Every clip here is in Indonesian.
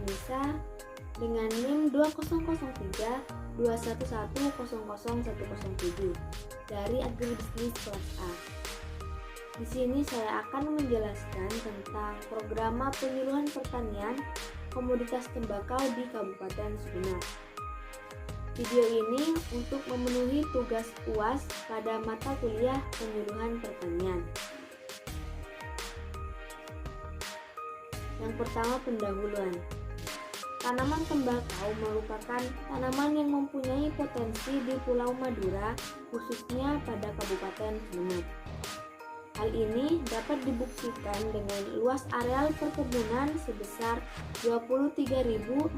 Nisa dengan NIM 200321100107 dari Agribisnis kelas A. Di sini saya akan menjelaskan tentang program penyuluhan pertanian komoditas tembakau di Kabupaten Sumeneb. Video ini untuk memenuhi tugas UAS pada mata kuliah penyuluhan pertanian. Yang pertama, pendahuluan. Tanaman tembakau merupakan tanaman yang mempunyai potensi di Pulau Madura, khususnya pada Kabupaten Sumeneb. Hal ini dapat dibuktikan dengan luas areal perkebunan sebesar 23.413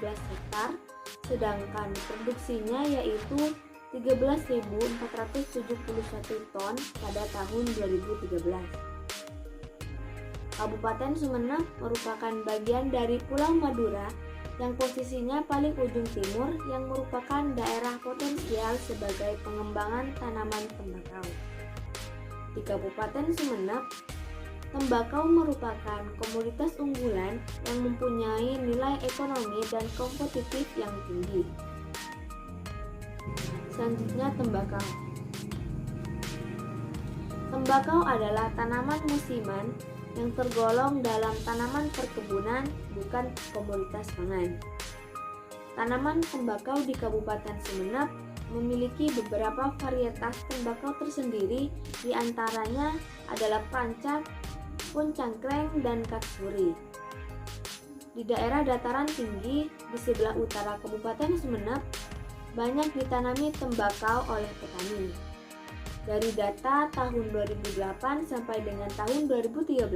hektar, sedangkan produksinya yaitu 13.471 ton pada tahun 2013. Kabupaten Sumeneb merupakan bagian dari Pulau Madura yang posisinya paling ujung timur yang merupakan daerah potensial sebagai pengembangan tanaman tembakau. Di Kabupaten Sumeneb, tembakau merupakan komoditas unggulan yang mempunyai nilai ekonomi dan kompetitif yang tinggi. Selanjutnya, tembakau. Tembakau adalah tanaman musiman yang tergolong dalam tanaman perkebunan, bukan komoditas pangan. Tanaman tembakau di Kabupaten Sumeneb memiliki beberapa varietas tembakau tersendiri, diantaranya adalah pancak, puncangkreng, dan katsuri. Di daerah dataran tinggi di sebelah utara Kabupaten Sumeneb banyak ditanami tembakau oleh petani. Dari data tahun 2008 sampai dengan tahun 2013,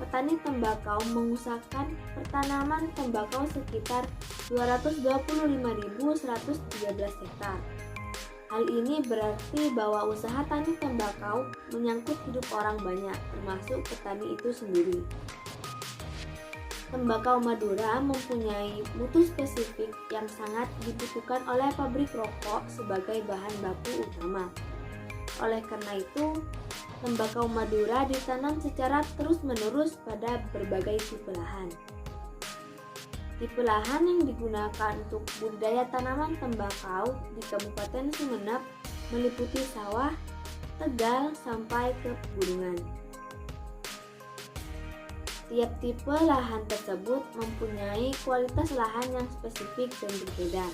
petani tembakau mengusahakan pertanaman tembakau sekitar 225.113 hektar. Hal ini berarti bahwa usaha tani tembakau menyangkut hidup orang banyak, termasuk petani itu sendiri. Tembakau Madura mempunyai mutu spesifik yang sangat dibutuhkan oleh pabrik rokok sebagai bahan baku utama. Oleh karena itu, tembakau Madura ditanam secara terus-menerus pada berbagai tipe lahan. Tipe lahan yang digunakan untuk budidaya tanaman tembakau di Kabupaten Sumeneb meliputi sawah, tegal, sampai ke pegunungan. Tiap tipe lahan tersebut mempunyai kualitas lahan yang spesifik dan berbeda.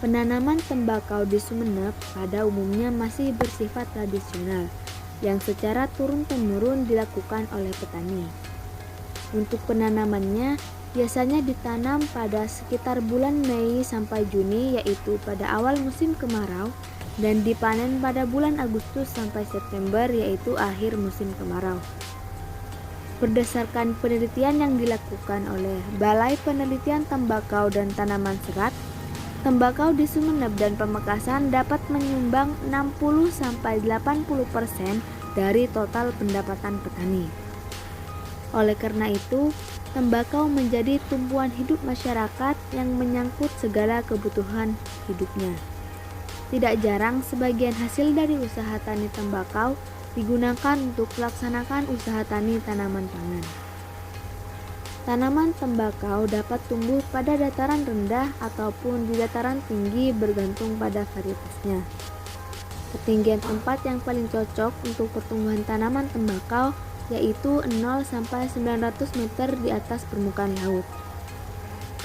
Penanaman tembakau di Sumeneb pada umumnya masih bersifat tradisional, yang secara turun-temurun dilakukan oleh petani. Untuk penanamannya, biasanya ditanam pada sekitar bulan Mei sampai Juni, yaitu pada awal musim kemarau, dan dipanen pada bulan Agustus sampai September, yaitu akhir musim kemarau. Berdasarkan penelitian yang dilakukan oleh Balai Penelitian Tembakau dan Tanaman Serat, tembakau di Sumeneb dan Pamekasan dapat menyumbang 60-80% dari total pendapatan petani. Oleh karena itu, tembakau menjadi tumpuan hidup masyarakat yang menyangkut segala kebutuhan hidupnya. Tidak jarang sebagian hasil dari usaha tani tembakau digunakan untuk melaksanakan usaha tani tanaman pangan. Tanaman tembakau dapat tumbuh pada dataran rendah ataupun di dataran tinggi bergantung pada varietasnya. Ketinggian tempat yang paling cocok untuk pertumbuhan tanaman tembakau yaitu 0-900 meter di atas permukaan laut.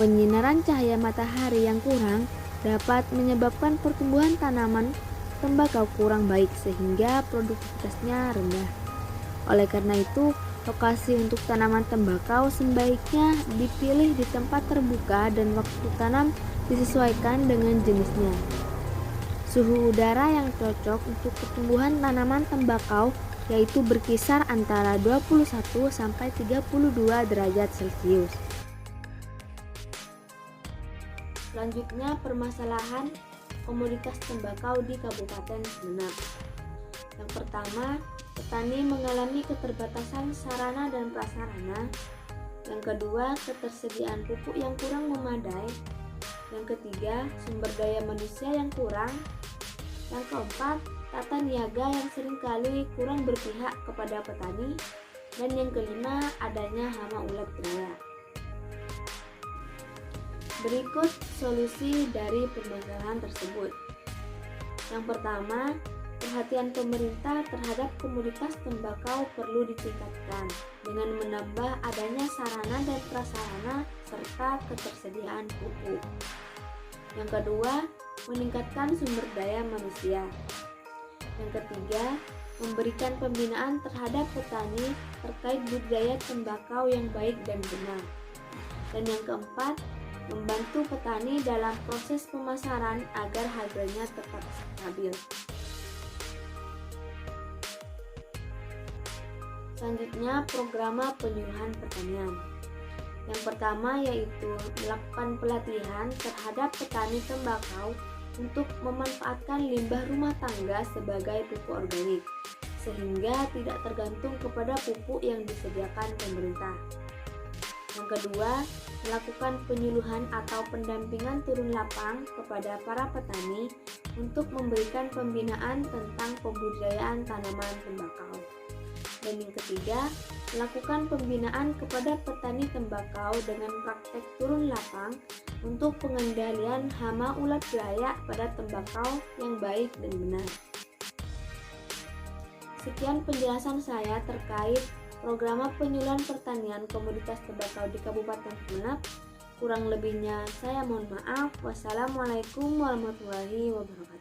Penyinaran cahaya matahari yang kurang dapat menyebabkan pertumbuhan tanaman tembakau kurang baik sehingga produktivitasnya rendah. Oleh karena itu, lokasi untuk tanaman tembakau sebaiknya dipilih di tempat terbuka dan waktu tanam disesuaikan dengan jenisnya. Suhu udara yang cocok untuk pertumbuhan tanaman tembakau yaitu berkisar antara 21 sampai 32 derajat Celcius. Selanjutnya, permasalahan komoditas tembakau di Kabupaten Sumeneb. Yang pertama, petani mengalami keterbatasan sarana dan prasarana. Yang kedua, ketersediaan pupuk yang kurang memadai. Yang ketiga, sumber daya manusia yang kurang. Yang keempat, tata niaga yang seringkali kurang berpihak kepada petani, dan yang kelima, adanya hama ulat raya. Berikut solusi dari permasalahan tersebut. Yang pertama, perhatian pemerintah terhadap komoditas tembakau perlu ditingkatkan dengan menambah adanya sarana dan prasarana serta ketersediaan pupuk. Yang kedua, meningkatkan sumber daya manusia. Yang ketiga, memberikan pembinaan terhadap petani terkait budidaya tembakau yang baik dan benar. Dan yang keempat, membantu petani dalam proses pemasaran agar harganya tetap stabil. Selanjutnya, program penyuluhan pertanian. Yang pertama yaitu melakukan pelatihan terhadap petani tembakau untuk memanfaatkan limbah rumah tangga sebagai pupuk organik, sehingga tidak tergantung kepada pupuk yang disediakan pemerintah. Yang kedua, melakukan penyuluhan atau pendampingan turun lapang kepada para petani untuk memberikan pembinaan tentang pembudidayaan tanaman tembakau. Dan yang ketiga, melakukan pembinaan kepada petani tembakau dengan praktek turun lapang untuk pengendalian hama ulat belaya pada tembakau yang baik dan benar. Sekian penjelasan saya terkait program penyuluhan pertanian komoditas tembakau di Kabupaten Sumeneb. Kurang lebihnya saya mohon maaf. Wassalamualaikum warahmatullahi wabarakatuh.